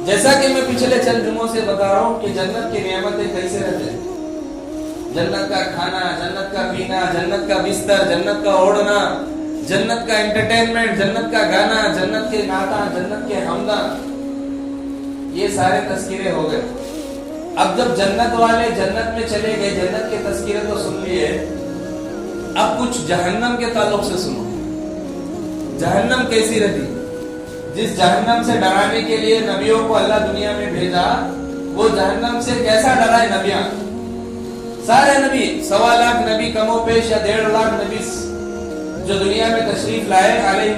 جیسا کہ میں پچھلے چند جمعوں سے بتا رہا ہوں کہ جنت کی نعمتیں کیسے رہتے ہیں. جنت کا کھانا، جنت کا پینا، جنت کا بستر، جنت کا اوڑھنا، جنت کا انٹرٹینمنٹ، جنت کا گانا، جنت کے نعتاں، جنت کے حمداں، یہ سارے تذکرے ہو گئے. اب جب جنت والے جنت میں چلے گئے، جنت کے تذکرے تو سن لیے، اب کچھ جہنم کے تعلق سے سنو. جہنم کیسی رہتی؟ جس جہنم سے ڈرانے کے لیے نبیوں کو اللہ دنیا میں بھیجا، وہ جہنم سے کیسا ڈرائے نبیاں؟ سارے نبی، 1.25 لاکھ نبی کم و بیش یا 1.5 لاکھ نبی جو دنیا میں تشریف لائے علیہ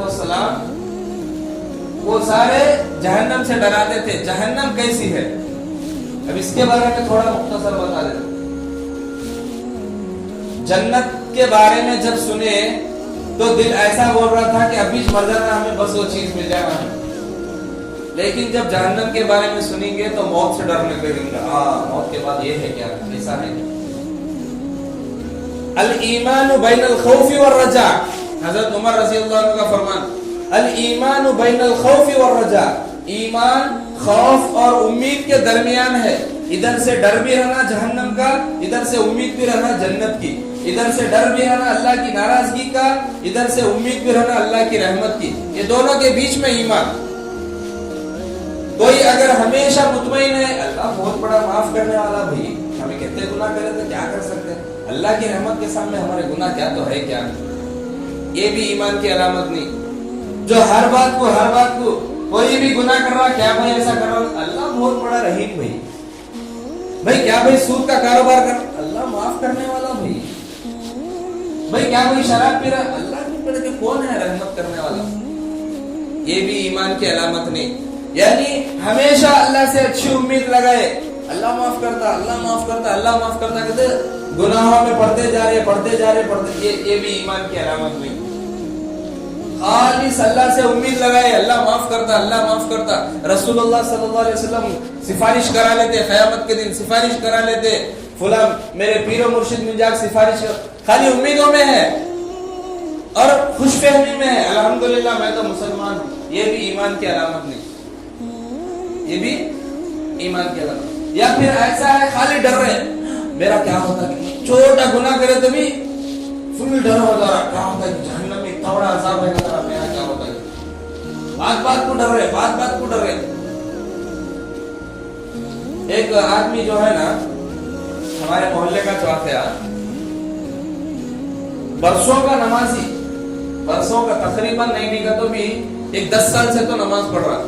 السلام، وہ سارے جہنم سے ڈراتے تھے. جہنم کیسی ہے اب اس کے بارے میں تھوڑا مختصر بتا دیتا ہوں. جنت کے بارے میں جب سنے تو دل ایسا بول رہا تھا کہ ابھی مر جانا ہمیں، بس وہ چیز مل جائے ہمیں. لیکن جب جہنم کے بارے میں سنیں گے تو موت سے ڈرنے لگیں گے. موت کے بعد یہ ہے کیا؟ ایسا ہے. الایمان بین الخوف والرجاء، حضرت عمر رضی اللہ عنہ کا فرمان، الایمان بین الخوف والرجاء، ایمان خوف اور امید کے درمیان ہے. ادھر سے ڈر بھی رہنا جہنم کا، ادھر سے امید بھی رہنا جنت کی. ادھر سے ڈر بھی رہنا اللہ کی ناراضگی کا، ادھر سے امید بھی رہنا اللہ کی رحمت کی. یہ دونوں کے بیچ میں ایمان. کوئی اگر ہمیشہ مطمئن ہے اللہ بہت بڑا معاف کرنے والا، بھائی ہمیں کتنے گناہ کرے تھے، کیا کر سکتے ہیں، اللہ کی رحمت کے سامنے ہمارے گناہ کیا تو ہے کیا. یہ بھی ایمان کی علامت نہیں. جو ہر بات کو کوئی بھی گناہ کر رہا، کیا بھائی ایسا کر رہا، اللہ بہت بڑا رحیم. بھائی کیا بھائی سود کا کاروبار کر، اللہ معاف کرنے والا. بھائی کیا بھائی شراب پی رہا، اللہ کی طرف کے کون ہے رحمت کرنے والا. یہ بھی ایمان کی علامت نہیں. یعنی ہمیشہ اللہ سے اچھی امید لگائے، اللہ معاف کرتا، اللہ معاف کرتا، اللہ معاف کرتا، کہتے گناہوں میں پڑھتے جا رہے، یہ بھی ایمان کی علامت نہیں. خالص اللہ سے امید لگائے، اللہ معاف کرتا، اللہ معاف کرتا. رسول اللہ صلی اللہ علیہ وسلم سفارش کرا لیتے، قیامت کے دن سفارش کرا لیتے، فلاں میرے پیر و مرشد مل جا سفارش کر. خالی امیدوں میں ہے اور خوش فہمی میں ہے، الحمدللہ میں تو مسلمان ہوں. یہ بھی ایمان کی علامت نہیں. یہ بھی ایمان کی علامت. یا پھر ایسا ہے خالی ڈر رہے، میرا کیا ہوتا کہ چھوٹا گناہ کرے تو بھی فل ڈر ہو جا رہا، کیا ہوتا ہے جہنم میں اتنا بڑا عذاب ہے، میرا کیا ہوتا ہے. بات کو ڈر رہے. ایک آدمی جو ہے نا، ہمارے محلے کا جو واقعہ، برسوں کا نمازی، برسوں کا تقریباً نہیں کا تو بھی 10 سال سے تو نماز پڑھ رہا،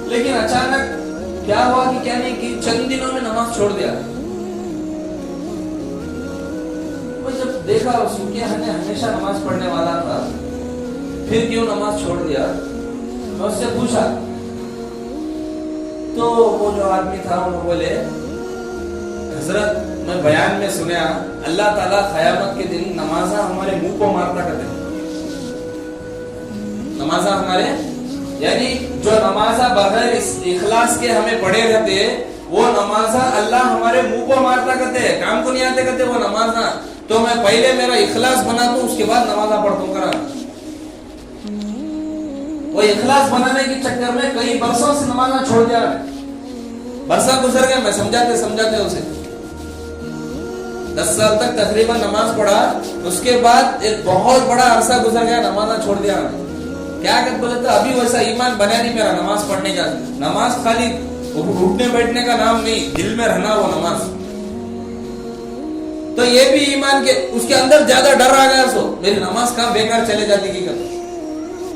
لیکن اچانک کیا ہوا کہ کیا نہیں کہ چند دنوں میں نماز چھوڑ دیا. جب دیکھا اس کو کہ ہمیشہ نماز پڑھنے والا تھا، پھر کیوں نماز چھوڑ دیا، میں اس سے پوچھا تو وہ جو آدمی تھا انہوں بولے، حضرت میں بیان میں سنیا اللہ تعالیٰ قیامت کے دن نمازہ ہمارے منہ کو مارتا کرتے. نمازہ ہمارے یعنی جو نمازہ بغیر اخلاص کے ہمیں پڑھے رہتے، وہ نمازہ اللہ ہمارے منہ کو مارتا کرتے، کام کو نہیں آتے کرتے وہ نمازہ. تو میں پہلے میرا اخلاص بنا دوں، اس کے بعد نمازہ پڑھتوں کرا. وہ اخلاص بنانے کے چکر میں کئی برسوں سے نمازہ چھوڑ دیا. برسہ گزر گیا، میں سمجھاتے اسے 10 سال تک تقریباً نماز پڑھا. اس کے بعد ایک بہت بڑا عرصہ گزر گیا، نمازہ چھوڑ دیا. کیا کہ بولے تو ابھی ویسا ایمان بنا نہیں میرا نماز پڑھنے کا. نماز خالی اٹھنے بیٹھنے کا نام نہیں، دل میں رہنا وہ نماز. تو یہ بھی ایمان کے، اس کے اندر زیادہ ڈر آ گیا، سو میری نماز کہاں بیکار چلے جاتی کی کر.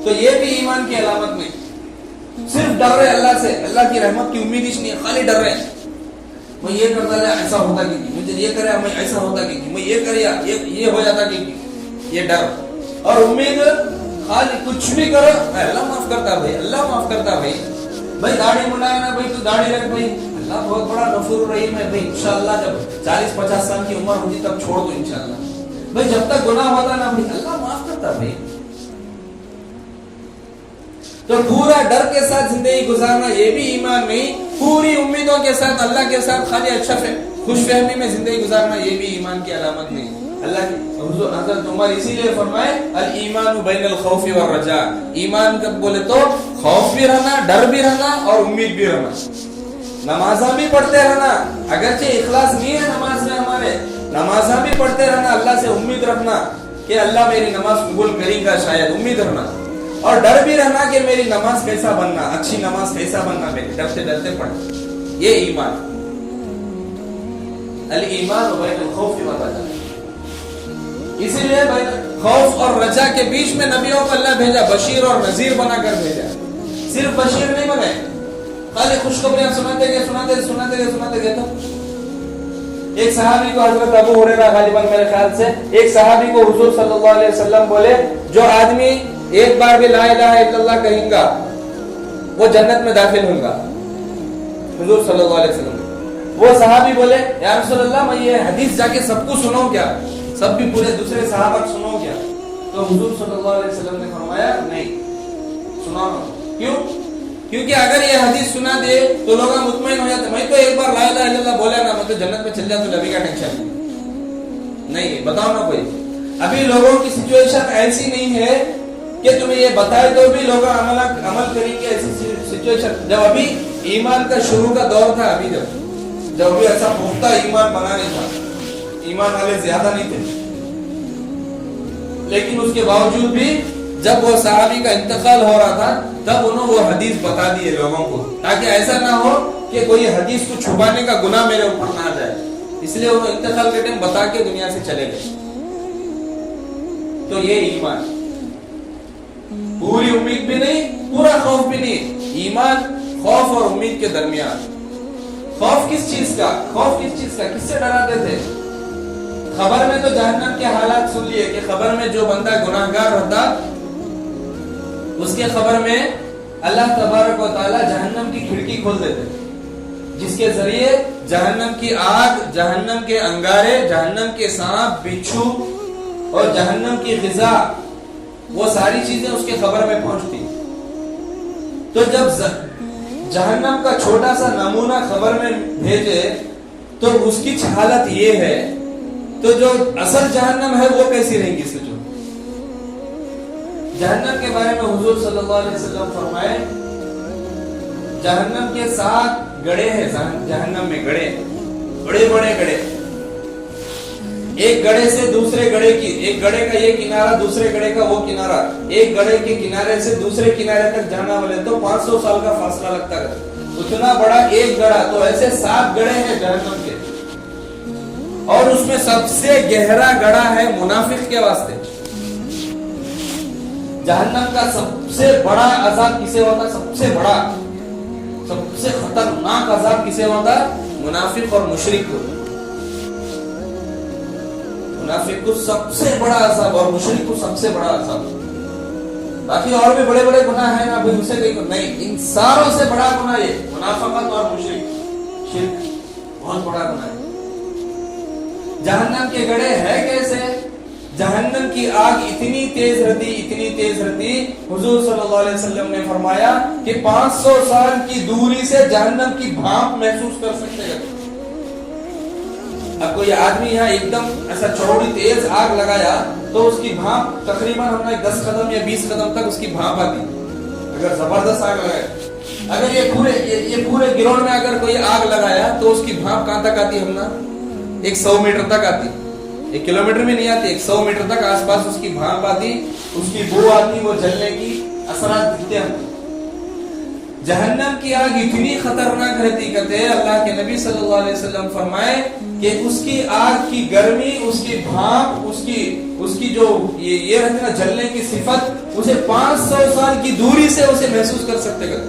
تو یہ بھی ایمان کی علامت نہیں. صرف ڈر رہے اللہ سے، اللہ کی رحمت کی امید ہی نہیں، خالی ڈر رہے. میں یہ کرتا ہے ایسا ہوتا کہ مجھے یہ کرے، میں ایسا ہوتا کہ میں یہ کرے، یہ ہو جاتا کہ یہ ڈر اور امید. خالی کچھ بھی کرو اللہ معاف کرتا بھائی، اللہ معاف کرتا بھائی. بھائی داڑھی منڈائے نا بھائی، تو داڑھی رکھ بھائی، اللہ بہت بڑا غفور رحیم ہے بھائی. انشاءاللہ جب 40-50 سال کی عمر ہوگی تب چھوڑ دو انشاءاللہ. بھائی جب تک گناہ ہوتا نا بھائی اللہ معاف کرتا بھائی. تو پورا ڈر کے ساتھ زندگی گزارنا یہ بھی ایمان نہیں. پوری امیدوں کے ساتھ اللہ کے ساتھ خالی اچھا خوش فہمی میں زندگی گزارنا یہ بھی ایمان کی علامت نہیں. اللہ کی حضور حضرت عمر اسی لیے فرمائے الایمان بین الخوف والرجاء، ایمان کب بولے تو خوف بھی رہنا، ڈر بھی رہنا اور امید بھی رہنا. نمازاں بھی پڑھتے رہنا، اگرچہ اخلاص نہیں ہے نماز میں ہمارے، نمازاں بھی پڑھتے رہنا، اللہ سے امید رکھنا کہ اللہ میری نماز قبول کرے گا، شاید امید رکھنا، اور ڈر بھی رہنا کہ میری نماز کیسا بننا، اچھی نماز کیسا بننا، میری ڈرتے ڈرتے پڑھنا. یہ ایمان. الایمان بین الخوف والرجاء. اسی لیے خوف اور رجا کے بیچ میں نبیوں کو اللہ بھیجا، بشیر اور نذیر بنا کر بھیجا. صرف بشیر نہیں بنے، خالی خوشخبریاں سناتے گئے. تو ایک صحابی کو حضرت ابو ہریرہ غالباً میرے خیال سے ایک صحابی کو حضور صلی اللہ علیہ وسلم بولے جو آدمی ایک بار بھی لا الہ الا اللہ کہیں گا وہ جنت میں داخل ہوگا. حضور صلی اللہ علیہ وسلم وہ صحابی بولے یا رسول اللہ میں یہ حدیث جا کے سب کو سناؤں کیا، سب بھی پورے دوسرے صحابہ کو سناؤں کیا؟ تو حضور صلی اللہ علیہ وسلم نے فرمایا نہیں سناؤ. کیوں؟ کیونکہ اگر یہ حدیث سنا دے تو لوگ مطمئن ہو جاتے، میں تو ایک بار لا الہ الا اللہ بولا نا میں تو جنت میں چل جاتا، نبی کا ٹینشن نہیں. بتاؤ نا کوئی. ابھی لوگوں کی سچویشن ایسی نہیں ہے کہ تمہیں یہ بتائے تو بھی لوگ عمل کریں گے. ایسی سچویشن جب ابھی ایمان کا شروع کا دور تھا، ابھی جب ابھی ایسا پختہ ایمان بنا نہیں تھا، ایمان والے زیادہ نہیں تھے، لیکن اس کے باوجود بھی جب وہ صحابی کا انتقال ہو رہا تھا تب انہوں وہ حدیث بتا دیے لوگوں کو، تاکہ ایسا نہ ہو کہ کوئی حدیث کو چھپانے کا گناہ میرے اوپر نہ آ جائے. اس لیے انہوں انتقال کے ٹائم بتا کے دنیا سے چلے گئے. تو یہ ایمان. پوری امید بھی نہیں، پورا خوف بھی نہیں. ایمان خوف اور امید کے درمیان. خوف کس چیز کا؟ کس سے ڈراتے تھے؟ خبر میں تو جہنم کے حالات سن لیے کہ خبر میں جو بندہ گناہگار ہوتا اس کے خبر میں اللہ تبارک و تعالی جہنم کی کھڑکی کھول دیتے، جس کے ذریعے جہنم کی آگ، جہنم کے انگارے، جہنم کے سانپ، بچھو اور جہنم کی غذا، وہ ساری چیزیں اس کے خبر میں پہنچتی. تو جب جہنم کا چھوٹا سا نمونہ خبر میں بھیجے تو اس کی حالت یہ ہے، تو جو اصل جہنم ہے وہ کیسی رہیں گی؟ سوچو. جہنم کے بارے میں حضور صلی اللہ علیہ وسلم فرمائے جہنم کے 7 گڑھے ہیں. جہنم میں گڑھے، بڑے بڑے گڑھے. ایک گڑھے سے دوسرے گڑھے کی، ایک گڑھے کا یہ کنارہ دوسرے گڑھے کا وہ کنارہ، ایک گڑھے کے کنارے سے دوسرے کنارے تک جانا والے تو 500 سال کا فاصلہ لگتا ہے. اتنا بڑا ایک گڑھا. تو ایسے 7 گڑھے ہیں جہنم کے، اور اس میں سب سے گہرا گڑھا ہے منافق کے واسطے. جہنم کا سب سے بڑا عذاب کسے ہوتا؟ سب سے بڑا، سب سے خطرناک عذاب کسے ہوتا؟ منافق اور مشرک کو. منافق کو سب سے بڑا عذاب اور مشرک کو سب سے بڑا عذاب. باقی اور بھی بڑے بڑے گناہ ہیں نا، ابھی اسے نہیں، ان ساروں سے بڑا گناہ یہ منافقت اور مشرک، شرک بہت بڑا گناہ ہے. جہنم کے گڑھے ہے کیسے؟ جہنم کی آگ اتنی تیز رہتی، حضور صلی اللہ علیہ وسلم نے فرمایا کہ 500 سال کی دوری سے جہنم کی بھاپ محسوس کر سکتے ہیں. اب کوئی آدمی یہاں ایک دم ایسا چوڑی تیز آگ لگایا تو اس کی بھاپ تقریباً ہم نے 10 قدم یا 20 قدم تک اس کی بھاپ آتی اگر زبردست آگ لگائے. اگر یہ پورے گراؤنڈ میں اگر کوئی آگ لگایا تو اس کی بھاپ کہاں تک آتی؟ ہم نا 100 میٹر تک آتی. 1 کلومیٹر میں نہیں آتی، 100 میٹر تک آس پاس اس کی بھاپ آتی، اس کی بو آتی، وہ جلنے کی اثرات دکھتے ہیں. جہنم کی آگ اتنی خطرناک رہتی، کہتے ہیں اللہ کے نبی صلی اللہ علیہ وسلم فرمائے کہ اس کی آگ کی گرمی، اس کی بھاپ، اس کی جو یہ رہتی نا جلنے کی صفت، اسے 500 سال کی دوری سے اسے محسوس کر سکتے گا.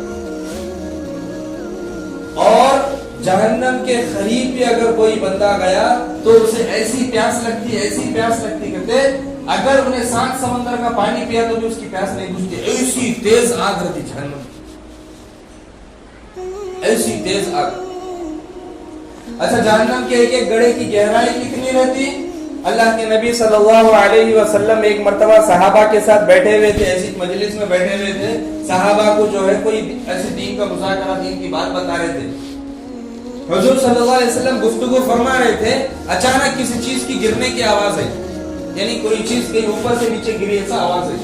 اور جہنم کے قریب بھی اگر کوئی بندہ گیا تو اسے ایسی پیاس لگتی کہتے اگر انہیں 7 سمندر کا پانی پیا تو بھی اس کی پیاس نہیں بجھتی. ایسی تیز آگ رہتی جہنم، ایسی تیز آگ. اچھا جہنم کے ایک گڑھے کی گہرائی کتنی رہتی؟ اللہ کے نبی صلی اللہ علیہ وسلم ایک مرتبہ صحابہ کے ساتھ بیٹھے ہوئے تھے، ایسی مجلس میں بیٹھے ہوئے تھے. صحابہ کو جو ہے کوئی ایسی دین کا مذاکرہ، دین کی بات بتا رہے تھے. حضور صلی اللہ علیہ وسلم گفتگو فرما رہے تھے, اچانک کسی چیز کی گرنے کی آواز آئی, یعنی کوئی چیز کہیں اوپر سے نیچے گری ایسا آواز آئی.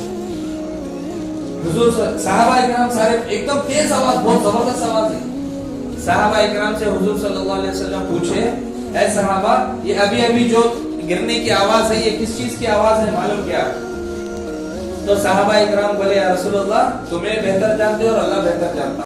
حضور صحابہ اکرام سارے ایک دم تیز آواز, بہت زبردست آواز ہے. صحابہ اکرام سے حضور صلی اللہ علیہ وسلم پوچھے, اے صحابہ یہ ابھی ابھی جو گرنے کی آواز ہے یہ کس چیز کی آواز ہے, معلوم کیا؟ تو صحابہ اکرام بولے یا رسول اللہ تمہیں بہتر جانتے اور اللہ بہتر جانتا.